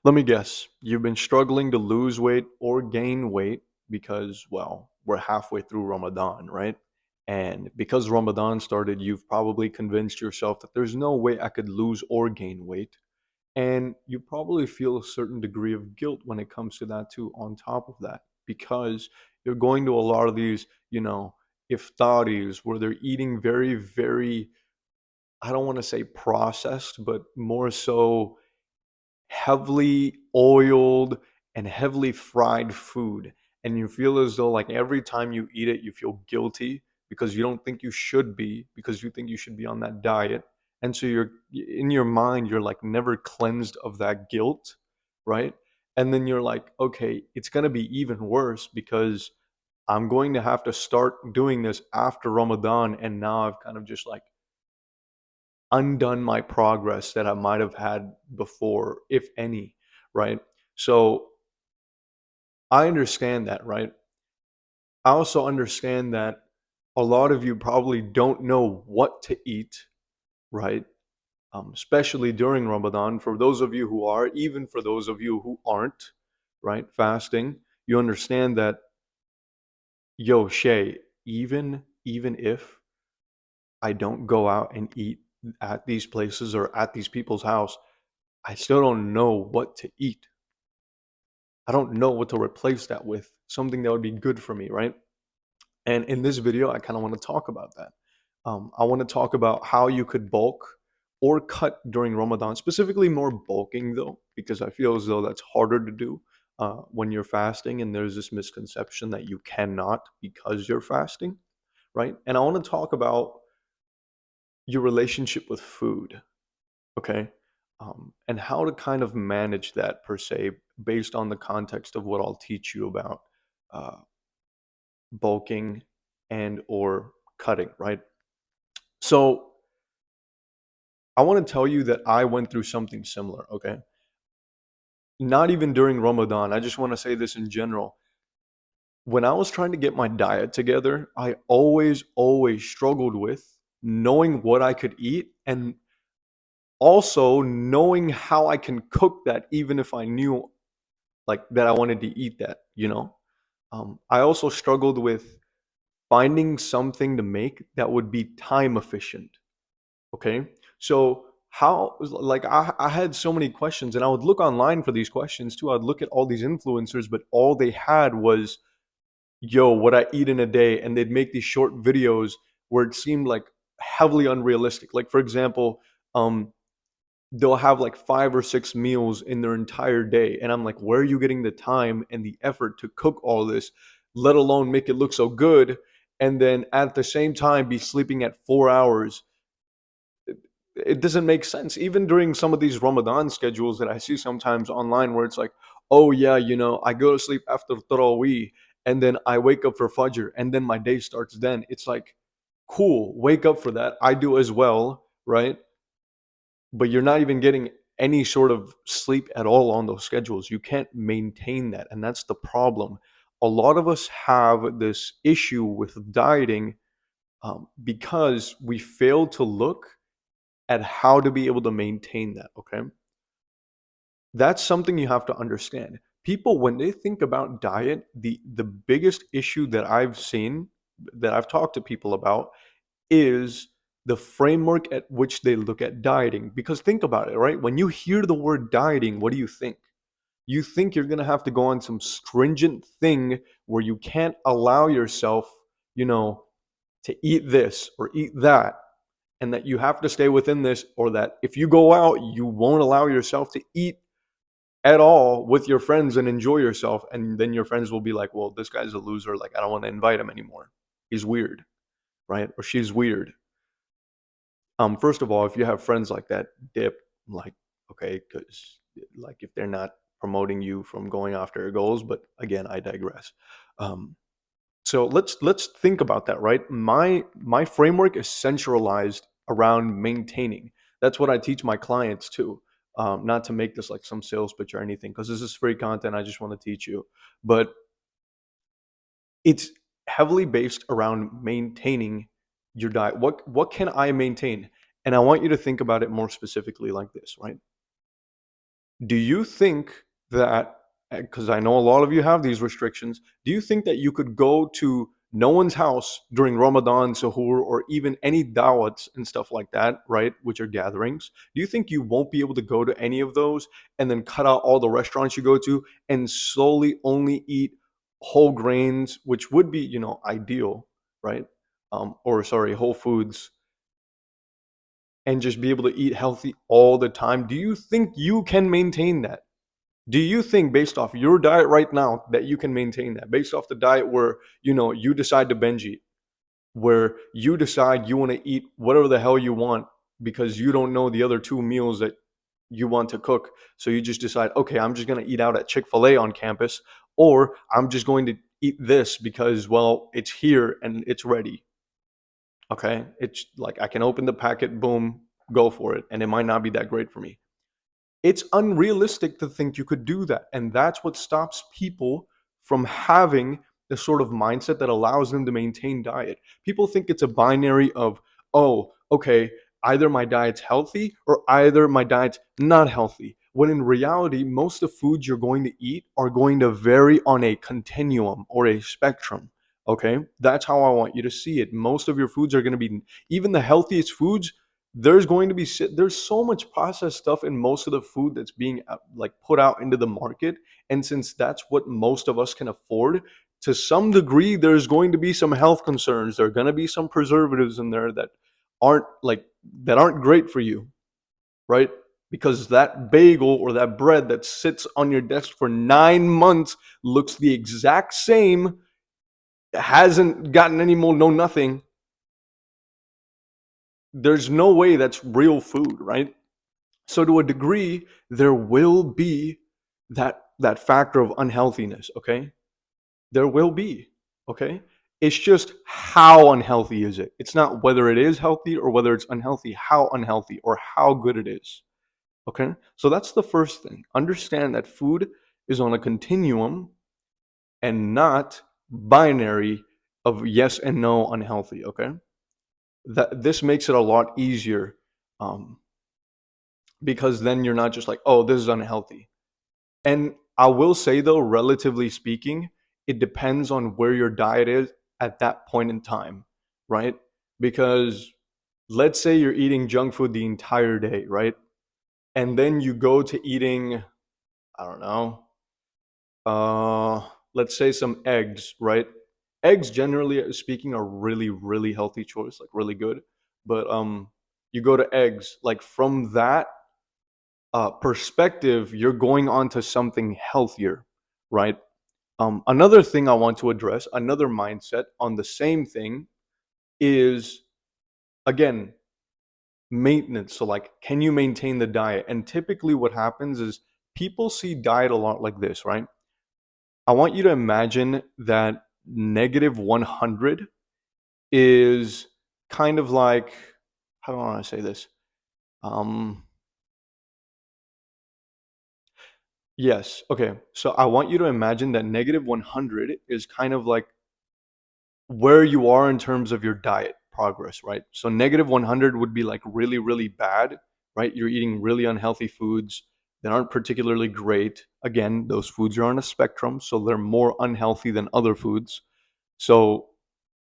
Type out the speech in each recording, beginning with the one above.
Let me guess. You've been struggling to lose weight or gain weight because, well, we're halfway through Ramadan, right? And because Ramadan started, you've probably convinced yourself that there's no way I could lose or gain weight. And you probably feel a certain degree of guilt when it comes to that, too, on top of that, because you're going to a lot of these, iftaris where they're eating very, very, I don't want to say processed, but more so heavily oiled and heavily fried food, and you feel as though like every time you eat it you feel guilty because you don't think you should be, because you think you should be on that diet. And so you're in your mind, you're like never cleansed of that guilt, right? And then you're like, okay, it's going to be even worse because I'm going to have to start doing this after Ramadan, and now I've kind of just like undone my progress that I might have had before, if any, right? So I understand that, right? I also understand that a lot of you probably don't know what to eat, right? Especially during Ramadan. For those of you who are, even for those of you who aren't, right, fasting, you understand that, yo, Shay, even if I don't go out and eat at these places or at these people's house, I still don't know what to eat. I don't know what to replace that with, something that would be good for me, right? And in this video, I kind of want to talk about that. I want to talk about how you could bulk or cut during Ramadan, specifically more bulking though, because I feel as though that's harder to do when you're fasting, and there's this misconception that you cannot because you're fasting, right? And I want to talk about your relationship with food, okay? And how to kind of manage that per se, based on the context of what I'll teach you about uh, bulking and or cutting, right? So I want to tell you that I went through something similar, okay? Not even during Ramadan. I just want to say this in general. When I was trying to get my diet together, I always struggled with knowing what I could eat, and also knowing how I can cook that even if I knew like that I wanted to eat that. I also struggled with finding something to make that would be time efficient. Okay. So how like I had so many questions, and I would look online for these questions too. I'd look at all these influencers, but all they had was, yo, what I eat in a day. And they'd make these short videos where it seemed like heavily unrealistic. Like for example, um, they'll have like 5 or 6 meals in their entire day. And I'm like, where are you getting the time and the effort to cook all this, let alone make it look so good? And then at the same time, be sleeping at 4 hours. It doesn't make sense. Even during some of these Ramadan schedules that I see sometimes online, where it's like, oh, yeah, I go to sleep after Tarawih and then I wake up for Fajr and then my day starts then. It's like, cool, wake up for that. I do as well, right? But you're not even getting any sort of sleep at all on those schedules. You can't maintain that. And that's the problem. A lot of us have this issue with dieting because we fail to look at how to be able to maintain that. Okay. That's something you have to understand. People, when they think about diet, the biggest issue that I've seen, that I've talked to people about, is the framework at which they look at dieting. Because think about it, right? When you hear the word dieting, what do you think? You think you're going to have to go on some stringent thing where you can't allow yourself, you know, to eat this or eat that, and that you have to stay within this, or that if you go out, you won't allow yourself to eat at all with your friends and enjoy yourself. And then your friends will be like, well, this guy's a loser. Like, I don't want to invite him anymore. He's weird, right? Or she's weird. First of all, if you have friends like that, dip, like, okay, because like if they're not promoting you from going after your goals. But again, I digress. Um, so let's think about that, right? My framework is centralized around maintaining. That's what I teach my clients too. Not to make this like some sales pitch or anything, because this is free content. I just want to teach you, but it's heavily based around maintaining your diet. What can I maintain? And I want you to think about it more specifically like this, right? Do you think that, because I know a lot of you have these restrictions, do you think that you could go to no one's house during Ramadan, Sahur, or even any dawats and stuff like that, right? Which are gatherings. Do you think you won't be able to go to any of those and then cut out all the restaurants you go to and slowly only eat whole grains, which would be, ideal, right? Or sorry, whole foods, and just be able to eat healthy all the time? Do you think you can maintain that? Do you think, based off your diet right now, that you can maintain that? Based off the diet where, you decide to binge eat, where you decide you want to eat whatever the hell you want because you don't know the other two meals that you want to cook. So you just decide, okay, I'm just going to eat out at Chick-fil-A on campus, or I'm just going to eat this because, well, it's here and it's ready. Okay. It's like I can open the packet, boom, go for it. And it might not be that great for me. It's unrealistic to think you could do that. And that's what stops people from having the sort of mindset that allows them to maintain diet. People think it's a binary of, oh, okay, either my diet's healthy or either my diet's not healthy. When in reality, most of the foods you're going to eat are going to vary on a continuum or a spectrum. Okay, that's how I want you to see it. Most of your foods are going to be, even the healthiest foods, there's going to be there's so much processed stuff in most of the food that's being like put out into the market, and since that's what most of us can afford, to some degree there's going to be some health concerns. There are going to be some preservatives in there aren't like that aren't great for you, right? Because that bagel or that bread that sits on your desk for 9 months looks the exact same, hasn't gotten any more, no nothing. There's no way that's real food, right? So to a degree, there will be that factor of unhealthiness, okay? There will be, okay? It's just how unhealthy is it? It's not whether it is healthy or whether it's unhealthy, how unhealthy or how good it is. Okay? So that's the first thing. Understand that food is on a continuum and not binary of yes and no unhealthy, okay? That this makes it a lot easier, um, because then you're not just like, oh, this is unhealthy. And I will say though, relatively speaking, it depends on where your diet is at that point in time, right? Because let's say you're eating junk food the entire day, right? And then you go to eating, I don't know, let's say some eggs, right? Eggs, generally speaking, are really, really healthy choice, like really good. But you go to eggs, like from that perspective, you're going on to something healthier, right? Another thing I want to address, another mindset on the same thing is, again, maintenance. So, like, can you maintain the diet? And typically, what happens is people see diet a lot like this, right? I want you to imagine that negative 100 is kind of like, how do I want to say this? Um, yes. Okay. So I want you to imagine that negative 100 is kind of like where you are in terms of your diet progress, right? So negative 100 would be like really, really bad, right? You're eating really unhealthy foods that aren't particularly great. Again, those foods are on a spectrum, so they're more unhealthy than other foods. So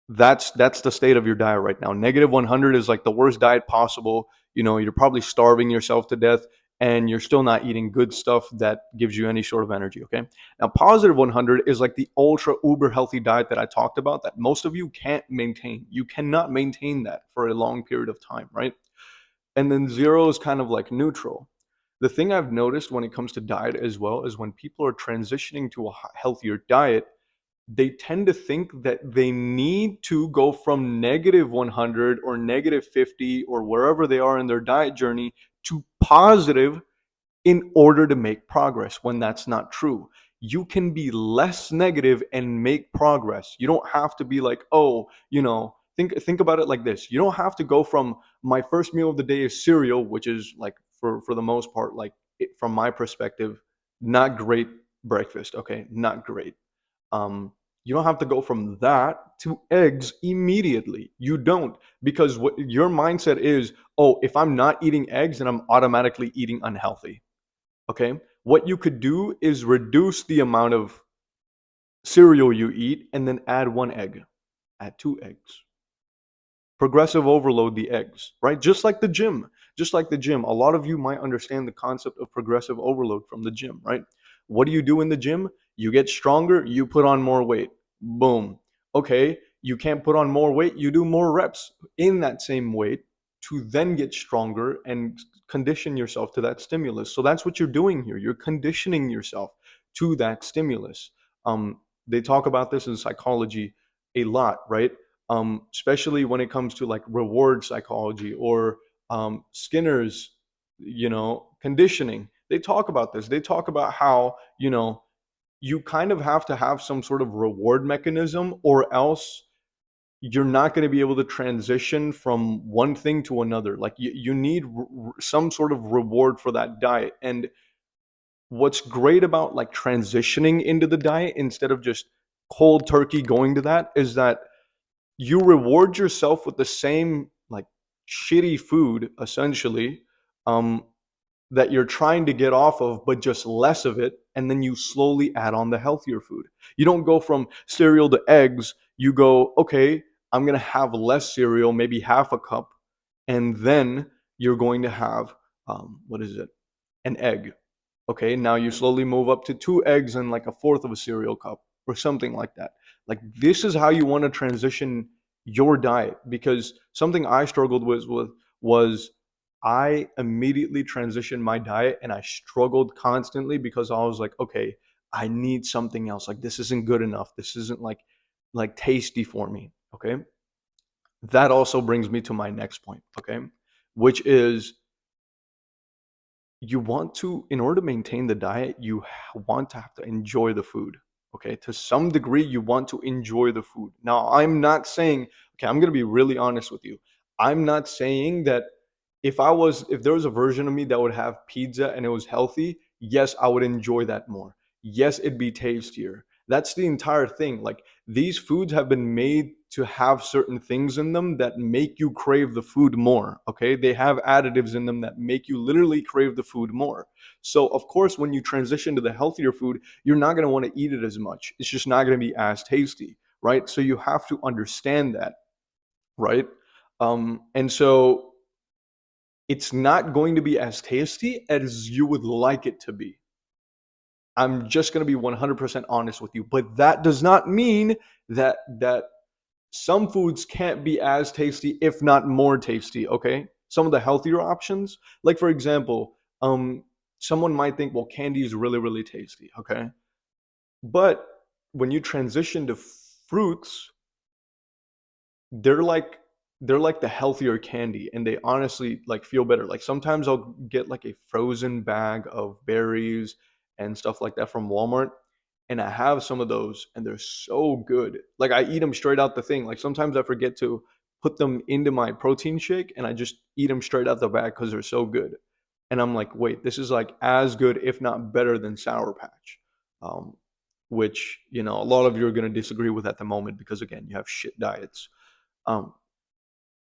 that's the state of your diet right now. Negative 100 is like the worst diet possible. You're probably starving yourself to death and you're still not eating good stuff that gives you any sort of energy, okay? Now, positive 100 is like the ultra uber healthy diet that I talked about that most of you can't maintain. You cannot maintain that for a long period of time, right? And then 0 is kind of like neutral. The thing I've noticed when it comes to diet as well is when people are transitioning to a healthier diet, they tend to think that they need to go from negative 100 or negative 50 or wherever they are in their diet journey to positive in order to make progress, when that's not true. You can be less negative and make progress. You don't have to be like, oh, think about it like this. You don't have to go from my first meal of the day is cereal, which is like for the most part, like from my perspective, not great breakfast. Okay, not great. You don't have to go from that to eggs immediately. You don't, because what your mindset is, oh, if I'm not eating eggs, then I'm automatically eating unhealthy. Okay. What you could do is reduce the amount of cereal you eat and then add one egg, add two eggs, progressive overload the eggs, right? Just like the gym. Just like the gym. A lot of you might understand the concept of progressive overload from the gym, right? What do you do in the gym? You get stronger, you put on more weight. Boom. Okay, you can't put on more weight, you do more reps in that same weight to then get stronger and condition yourself to that stimulus. So that's what you're doing here. You're conditioning yourself to that stimulus. They talk about this in psychology a lot, right? Especially when it comes to like reward psychology or Skinner's, conditioning. They talk about this. They talk about how, you kind of have to have some sort of reward mechanism or else you're not going to be able to transition from one thing to another. Like you need some sort of reward for that diet. And what's great about like transitioning into the diet instead of just cold turkey going to that is that you reward yourself with the same like shitty food essentially, um, that you're trying to get off of, but just less of it, and then you slowly add on the healthier food. You don't go from cereal to eggs. You go, okay, I'm gonna have less cereal, maybe half a cup, and then you're going to have what is it? An egg. Okay, now you slowly move up to two eggs and like a fourth of a cereal cup or something like that. Like this is how you want to transition your diet because something I struggled with was I immediately transitioned my diet and I struggled constantly because I was like, okay, I need something else. Like this isn't good enough. This isn't like tasty for me. Okay. That also brings me to my next point. Okay. Which is you want to in order to maintain the diet want to have to enjoy the food. Okay, to some degree you want to enjoy the food. Now I'm not saying, okay, I'm going to be really honest with you, I'm not saying that if there was a version of me that would have pizza and it was healthy, yes, I would enjoy that more. Yes, it'd be tastier. That's the entire thing. Like these foods have been made to have certain things in them that make you crave the food more. Okay, they have additives in them that make you literally crave the food more. So of course when you transition to the healthier food, you're not going to want to eat it as much. It's just not going to be as tasty, right? So you have to understand that, right? And so it's not going to be as tasty as you would like it to be. I'm just going to be 100% honest with you, but that does not mean that some foods can't be as tasty, if not more tasty. Okay, some of the healthier options, like for example, someone might think, well, candy is really really tasty. Okay, but when you transition to fruits, they're like they're like the healthier candy and they honestly like feel better. Like sometimes I'll get like a frozen bag of berries and stuff like that from Walmart and I have some of those and they're so good. Like I eat them straight out the thing. Like sometimes I forget to put them into my protein shake and I just eat them straight out the bag cuz they're so good. And I'm like, "Wait, this is like as good if not better than Sour Patch." Um which, a lot of you are going to disagree with at the moment because again, you have shit diets. Um,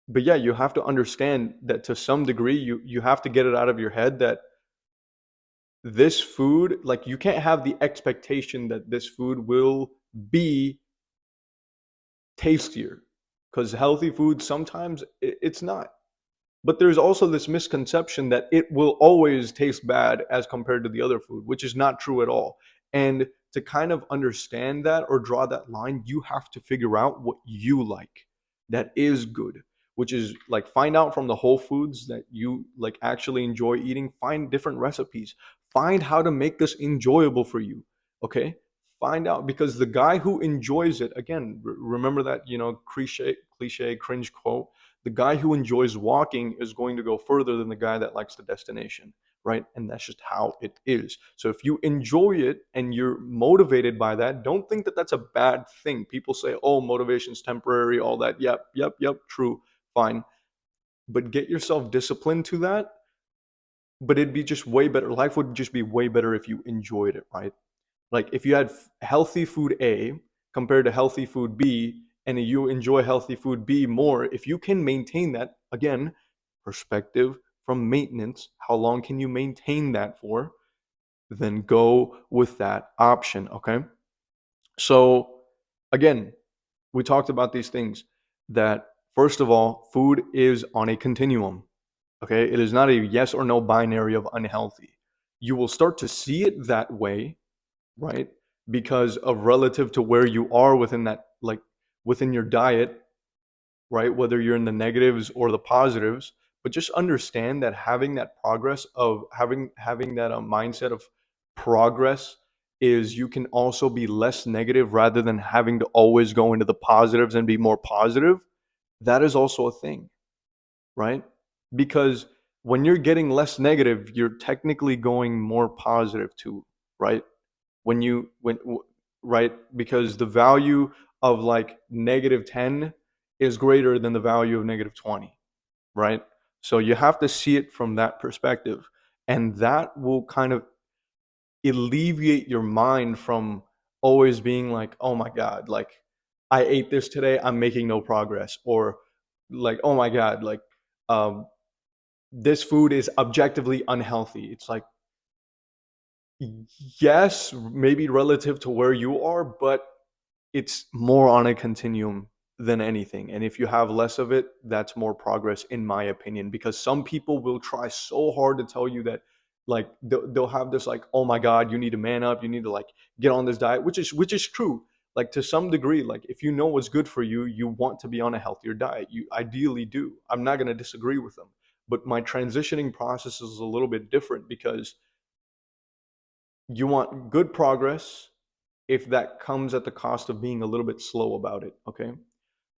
but yeah, you have to understand that to some degree, you have to get it out of your head that this food, like you can't have the expectation that this food will be tastier, because healthy food sometimes it's not. But there's also this misconception that it will always taste bad as compared to the other food, which is not true at all. And to kind of understand that or draw that line, you have to figure out what you like that is good, which is like find out from the whole foods that you like actually enjoy eating, find different recipes, find how to make this enjoyable for you. Okay? Find out because the guy who enjoys it, again, remember that, cliche cringe quote, the guy who enjoys walking is going to go further than the guy that likes the destination, right? And that's just how it is. So if you enjoy it and you're motivated by that, don't think that that's a bad thing. People say, oh, motivation's temporary, all that. Yep, yep, yep, true, fine. But get yourself disciplined to that. But it'd be just way better. Life would just be way better if you enjoyed it, right? Like if you had healthy food A compared to healthy food B, and you enjoy healthy food B more, if you can maintain that, again, perspective from maintenance, how long can you maintain that for? then go with that option. Okay. So, again, we talked about these things that, first of all, food is on a continuum. Okay. It is not a yes or no binary of unhealthy. You will start to see it that way, right? Because of relative to where you are within that, like within your diet, right? Whether you're in the negatives or the positives, but just understand that having that progress of having that mindset of progress is you can also be less negative rather than having to always go into the positives and be more positive. That is also a thing, right? Because when you're getting less negative, you're technically going more positive too, right? When you when right, because the value of like -10 is greater than the value of -20, right? So you have to see it from that perspective, and that will kind of alleviate your mind from always being like, oh my god, like I ate this today, I'm making no progress, or like, oh my god, like um this food is objectively unhealthy. It's like, yes, maybe relative to where you are, but it's more on a continuum than anything. And if you have less of it, that's more progress, in my opinion, because some people will try so hard to tell you that, like, they'll have this, like, oh my God, you need to man up. You need to, like, get on this diet, which is true. Like, to some degree, like, if you know what's good for you, you want to be on a healthier diet. You ideally do. I'm not going to disagree with them. But my transitioning process is a little bit different because you want good progress if that comes at the cost of being a little bit slow about it. Okay.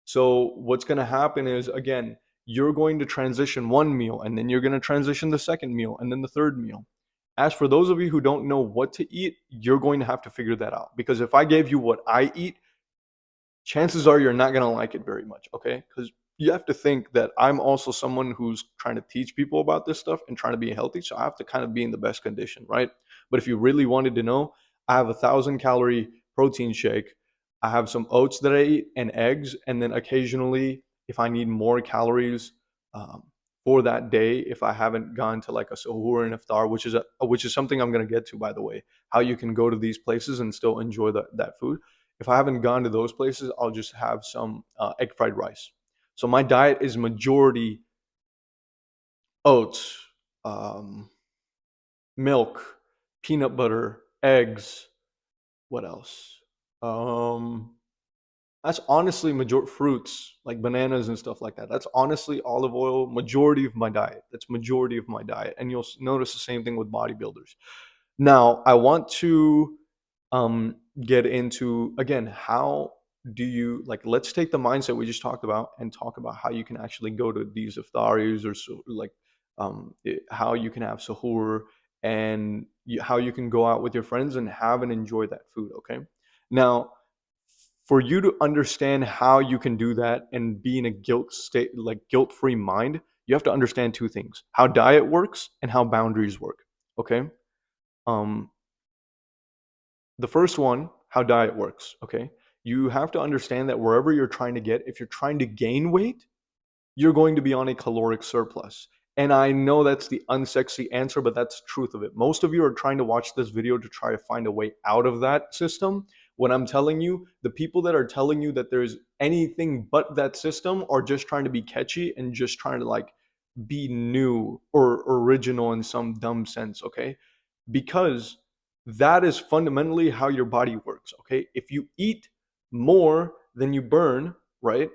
So what's going to happen is, again, you're going to transition one meal, and then you're going to transition the second meal, and then the third meal. As for those of you who don't know what to eat, you're going to have to figure that out, because if I gave you what I eat, chances are you're not going to like it very much. Okay. Because you have to think that I'm also someone who's trying to teach people about this stuff and trying to be healthy. So I have to kind of be in the best condition, right? But if you really wanted to know, I have 1,000 calorie protein shake. I have some oats that I eat and eggs. And then occasionally, if I need more calories um, for that day, if I haven't gone to like a suhoor and iftar, which is something I'm going to get to, by the way, how you can go to these places and still enjoy that food. If I haven't gone to those places, I'll just have some egg fried rice. So my diet is majority oats, um, milk, peanut butter, eggs. What else? Um, that's honestly major fruits like bananas and stuff like that. That's honestly olive oil. Majority of my diet. That's majority of my diet, and you'll notice the same thing with bodybuilders. Now, I want to get into, again, how do you, like, let's take the mindset we just talked about and talk about how you can actually go to these iftaris, or so, like how you can have sahur, and how you can go out with your friends and have and enjoy that food. Okay. Now, for you to understand how you can do that and be in a guilt state, like guilt-free mind, you have to understand two things: how diet works and how boundaries work. Okay. Um, the first one, how diet works. Okay. You have to understand that wherever you're trying to get, if you're trying to gain weight, you're going to be on a caloric surplus. And I know that's the unsexy answer, but that's the truth of it. Most of you are trying to watch this video to try to find a way out of that system. When I'm telling you, the people that are telling you that there's anything but that system are just trying to be catchy and just trying to, like, be new or original in some dumb sense. Okay. Because that is fundamentally how your body works. Okay. If you eat more than you burn, right,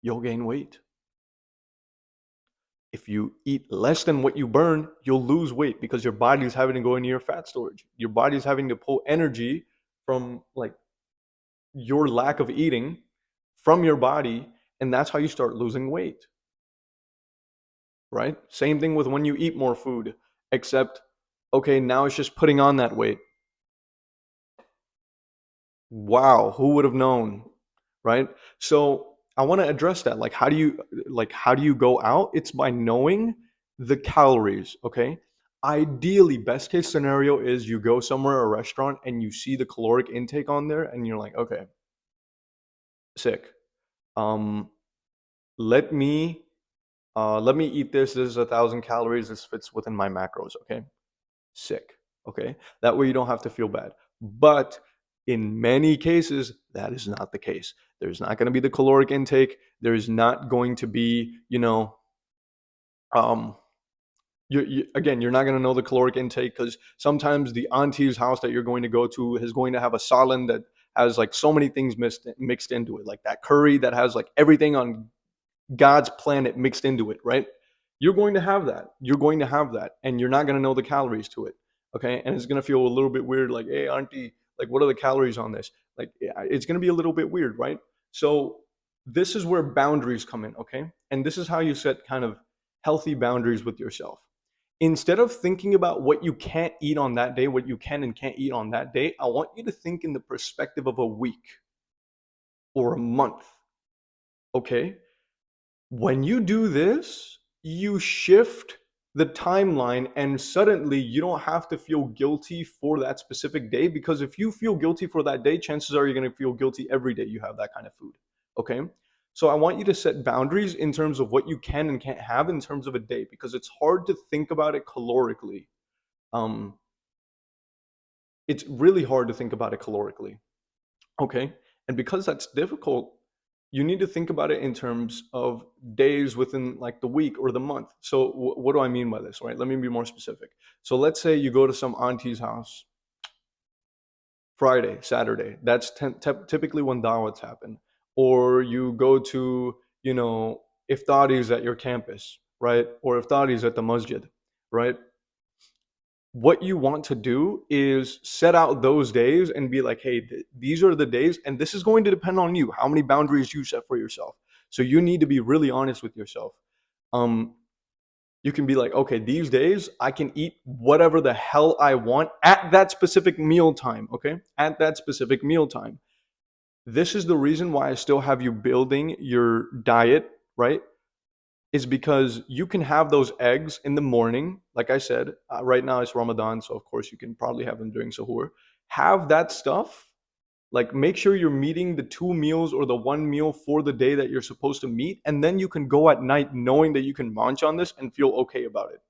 you'll gain weight. If you eat less than what you burn, you'll lose weight because your body is having to go into your fat storage. Your body is having to pull energy from, like, your lack of eating from your body, and that's how you start losing weight, right? Same thing with when you eat more food, except, okay, now it's just putting on that weight. Wow, who would have known, right? So I want to address that. Like how do you go out? It's by knowing the calories, okay? Ideally, best case scenario is you go somewhere, a restaurant, and you see the caloric intake on there, and you're like, okay, sick. Um, let me let me eat this. This is 1,000 calories. This fits within my macros, okay? sick. Okay. That way you don't have to feel bad. But in many cases, that is not the case. There's not going to be the caloric intake. There's not going to be, um, again, you're not going to know the caloric intake because sometimes the auntie's house that you're going to go to is going to have a salad that has like so many things mixed into it, like that curry that has like everything on God's planet mixed into it, right? You're going to have that. You're going to have that, and you're not going to know the calories to it. Okay. And it's going to feel a little bit weird, like, hey, auntie, like, what are the calories on this? Like, it's going to be a little bit weird, right? So, this is where boundaries come in. Okay. And this is how you set kind of healthy boundaries with yourself. Instead of thinking about what you can't eat on that day, what you can and can't eat on that day, I want you to think in the perspective of a week or a month. Okay. When you do this, you shift the timeline and suddenly you don't have to feel guilty for that specific day because if you feel guilty for that day, chances are you're going to feel guilty every day you have that kind of food. Okay? So I want you to set boundaries in terms of what you can and can't have in terms of a day because it's hard to think about it calorically. Um it's really hard to think about it calorically. Okay. And because that's difficult, you need to think about it in terms of days within like the week or the month. So, what do I mean by this, right? Let me be more specific. So, let's say you go to some auntie's house Friday, Saturday. That's typically when dawats happen. Or you go to, iftaris at your campus, right? Or iftaris at the masjid, right? What you want to do is set out those days and be like, hey, these are the days, and this is going to depend on you, how many boundaries you set for yourself. So you need to be really honest with yourself. Um, you can be like, okay, these days I can eat whatever the hell I want at that specific meal time. Okay, at that specific meal time. This is the reason why I still have you building your diet, right? Is because you can have those eggs in the morning. Like I said, right now it's Ramadan, so of course you can probably have them during sahur. Have that stuff. Like make sure you're meeting the two meals or the one meal for the day that you're supposed to meet, and then you can go at night knowing that you can munch on this and feel okay about it.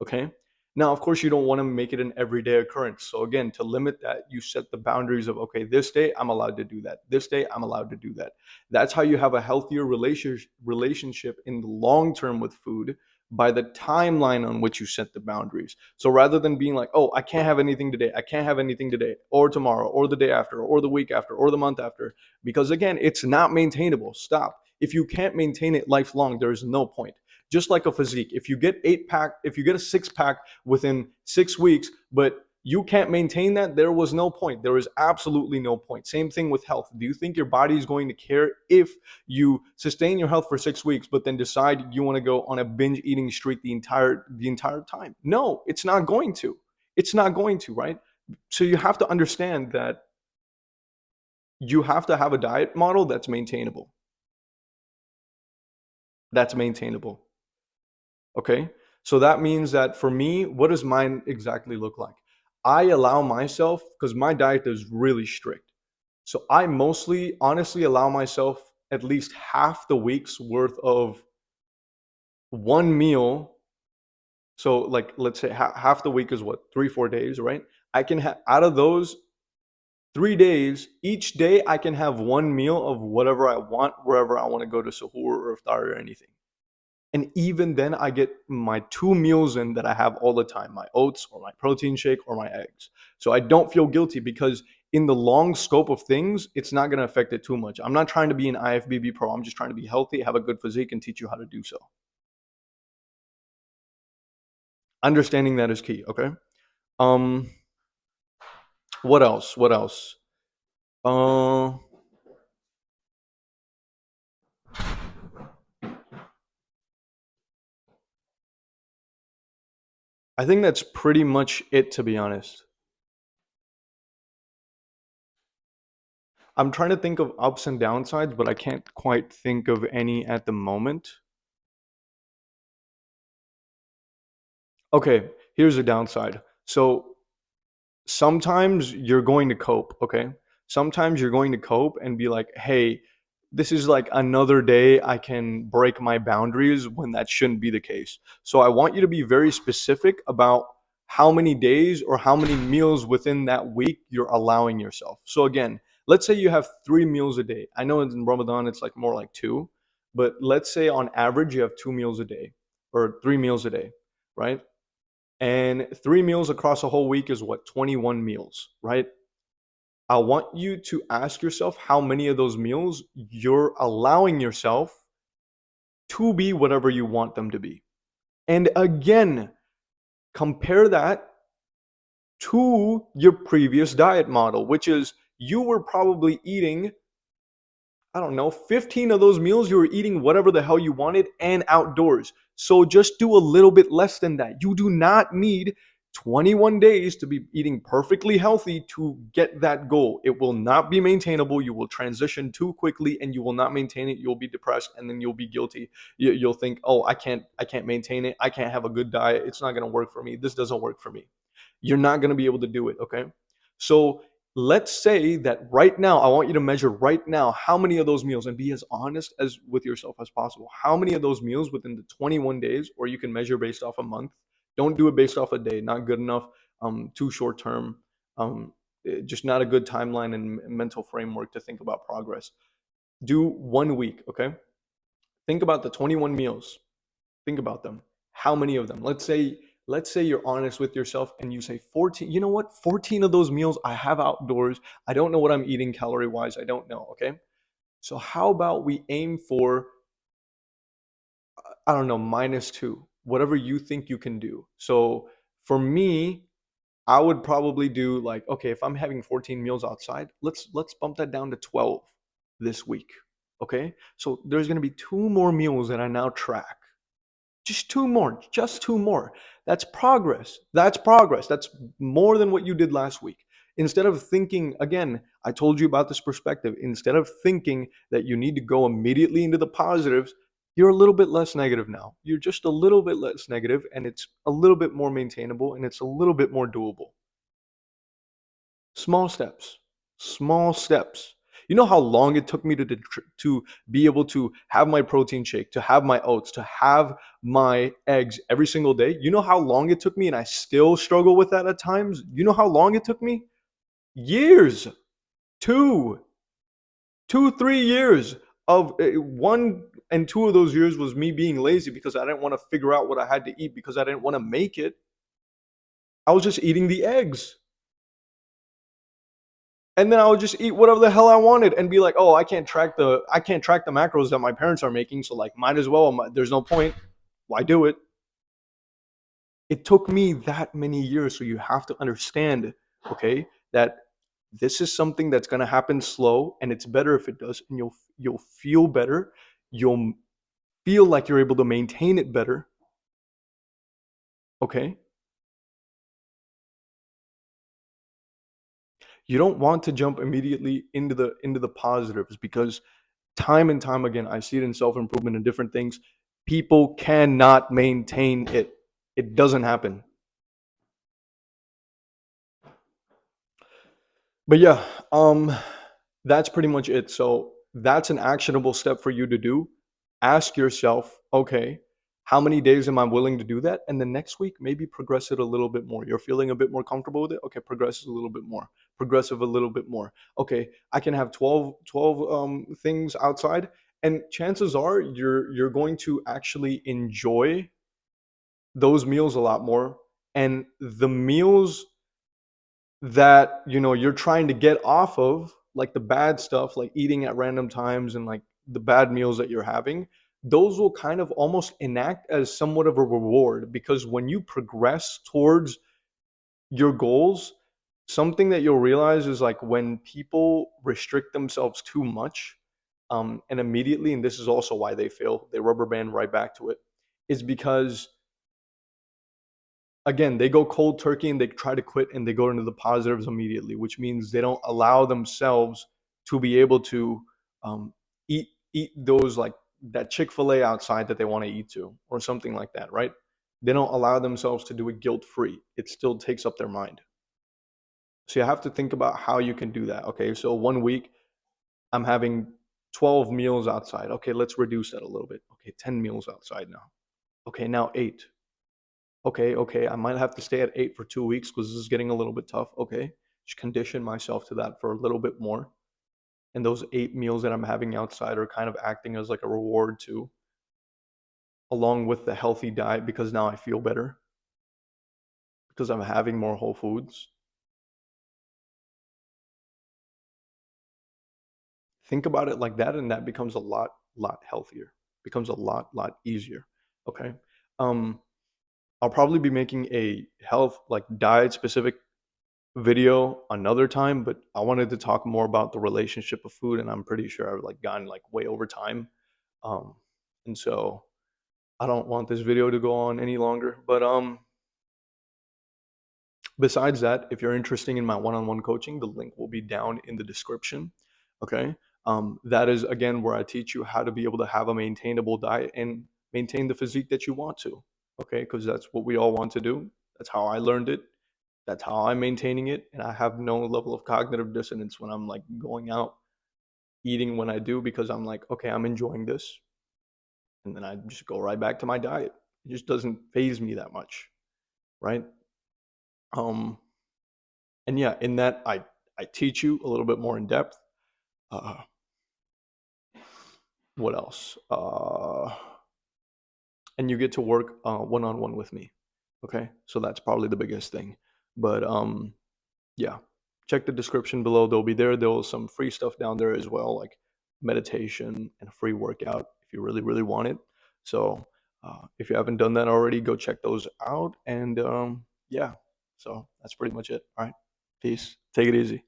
Okay. Now, of course, you don't want to make it an everyday occurrence. So, again, to limit that, you set the boundaries of, okay, this day I'm allowed to do that. This day I'm allowed to do that. That's how you have a healthier relationship in the long term with food by the timeline on which you set the boundaries. So, rather than being like, oh, I can't have anything today, I can't have anything today, or tomorrow, or the day after, or the week after, or the month after, because again, it's not maintainable. Stop. If you can't maintain it lifelong, there is no point. Just like a physique, if you get if you get a six pack within 6 weeks, but you can't maintain that, there was no point. There is absolutely no point. Same thing with health. Do you think your body is going to care if you sustain your health for 6 weeks, but then decide you want to go on a binge eating streak the entire time? No, it's not going to. It's not going to, right? So you have to understand that you have to have a diet model that's maintainable. That's maintainable. Okay. So that means that for me, what does mine exactly look like? I allow myself, because my diet is really strict. So I mostly, honestly, allow myself at least half the week's worth of one meal. So, like, let's say half the week is what, 3, 4 days, right? I can have out of those 3 days, each day I can have one meal of whatever I want, wherever I want to go to suhoor or iftar or anything. And even then, I get my two meals in that I have all the time, my oats or my protein shake or my eggs. So I don't feel guilty because in the long scope of things, it's not going to affect it too much. I'm not trying to be an IFBB pro. I'm just trying to be healthy, have a good physique, and teach you how to do so. Understanding that is key. Okay. Um. What else? What else? Uh. I think that's pretty much it, to be honest. I'm trying to think of ups and downsides, but I can't quite think of any at the moment. Okay, here's a downside. So sometimes you're going to cope, okay? Sometimes you're going to cope and be like, hey, this is like another day I can break my boundaries when that shouldn't be the case. So I want you to be very specific about how many days or how many meals within that week you're allowing yourself. So again, let's say you have 3 meals a day. I know in Ramadan it's like more like two, but let's say on average you have 2 meals a day or 3 meals a day, right? And 3 meals across a whole week is what, 21 meals, right? I want you to ask yourself how many of those meals you're allowing yourself to be whatever you want them to be. And again, compare that to your previous diet model, which is you were probably eating, I don't know, 15 of those meals, you were eating whatever the hell you wanted and outdoors. So just do a little bit less than that. You do not need 21 days to be eating perfectly healthy to get that goal. It will not be maintainable. You will transition too quickly and you will not maintain it. You'll be depressed and then you'll be guilty. You'll think, "Oh, I can't maintain it. I can't have a good diet. It's not going to work for me. This doesn't work for me." You're not going to be able to do it, okay? So let's say that right now, I want you to measure right now how many of those meals, and be as honest as with yourself as possible. How many of those meals within the 21 days, or you can measure based off a month. Don't do it based off a day. Not good enough. Too short term. Um, just not a good timeline and mental framework to think about progress. Do 1 week, okay? Think about the 21 meals. Think about them. How many of them? Let's say you're honest with yourself and you say 14. You know what? 14 of those meals I have outdoors. I don't know what I'm eating calorie wise. I don't know, okay? So how about we aim for, I don't know, -2. Whatever you think you can do. So for me, I would probably do like, okay, if I'm having 14 meals outside, let's bump that down to 12 this week. Okay? So there's going to be two more meals that I now track. Just two more, just two more. That's progress. That's progress. That's more than what you did last week. Instead of thinking, again, I told you about this perspective. Instead of thinking that you need to go immediately into the positives, you're a little bit less negative now. You're just a little bit less negative, and it's a little bit more maintainable and it's a little bit more doable. Small steps. Small steps. You know how long it took me to be able to have my protein shake, to have my oats, to have my eggs every single day? You know how long it took me, and I still struggle with that at times? You know how long it took me? Years. Two, 3 years of one and two of those years was me being lazy because I didn't want to figure out what I had to eat because I didn't want to make it. I was just eating the eggs. And then I would just eat whatever the hell I wanted and be like, "Oh, I can't track the macros that my parents are making, so like might as well. There's no point. Why do it?" It took me that many years, so you have to understand, okay, that this is something that's going to happen slow, and it's better if it does, and you'll feel better. You'll feel like you're able to maintain it better, okay? You don't want to jump immediately into the positives because time and time again, I see it in self improvement and different things. People cannot maintain it. It doesn't happen. But yeah, that's pretty much it. So that's an actionable step for you to do. Ask yourself, okay, how many days am I willing to do that? And the next week, maybe progress it a little bit more. You're feeling a bit more comfortable with it. Okay, progress it a little bit more. Progressive a little bit more. Okay, I can have 12 things outside. And chances are you're going to actually enjoy those meals a lot more. And the meals that you're trying to get off of, like the bad stuff, like eating at random times and like the bad meals that you're having, those will kind of almost enact as somewhat of a reward, because when you progress towards your goals, something that you'll realize is like when people restrict themselves too much, and immediately, and this is also why they fail, they rubber band right back to it, is because again, they go cold turkey and they try to quit and they go into the positives immediately, which means they don't allow themselves to be able to eat those, like that Chick-fil-A outside that they want to eat to, or something like that, right? They don't allow themselves to do it guilt-free. It still takes up their mind. So you have to think about how you can do that. Okay, so 1 week I'm having 12 meals outside. Okay, let's reduce that a little bit. Okay, 10 meals outside now. Okay, now 8. Okay, I might have to stay at 8 for 2 weeks because this is getting a little bit tough. Okay, just condition myself to that for a little bit more. And those 8 meals that I'm having outside are kind of acting as like a reward too, along with the healthy diet because now I feel better because I'm having more whole foods. Think about it like that, and that becomes a lot healthier, becomes a lot easier. Okay. Um, I'll probably be making a health like diet specific video another time, but I wanted to talk more about the relationship of food, and I'm pretty sure I've like gone like way over time. Um, and so I don't want this video to go on any longer. But besides that, if you're interested in my one-on-one coaching, the link will be down in the description. Okay. That is again where I teach you how to be able to have a maintainable diet and maintain the physique that you want to. Okay, because that's what we all want to do. That's how I learned it. That's how I'm maintaining it. And I have no level of cognitive dissonance when I'm like going out eating when I do because I'm like, okay, I'm enjoying this. And then I just go right back to my diet. It just doesn't phase me that much. Right. Um, and yeah, in that I teach you a little bit more in depth. Uh, what else? And you get to work one on one with me. Okay, so that's probably the biggest thing. But yeah, check the description below. They'll be there. There's some free stuff down there as well, like meditation and a free workout if you really want it. So if you haven't done that already, go check those out. And yeah, so that's pretty much it. All right, peace. Take it easy.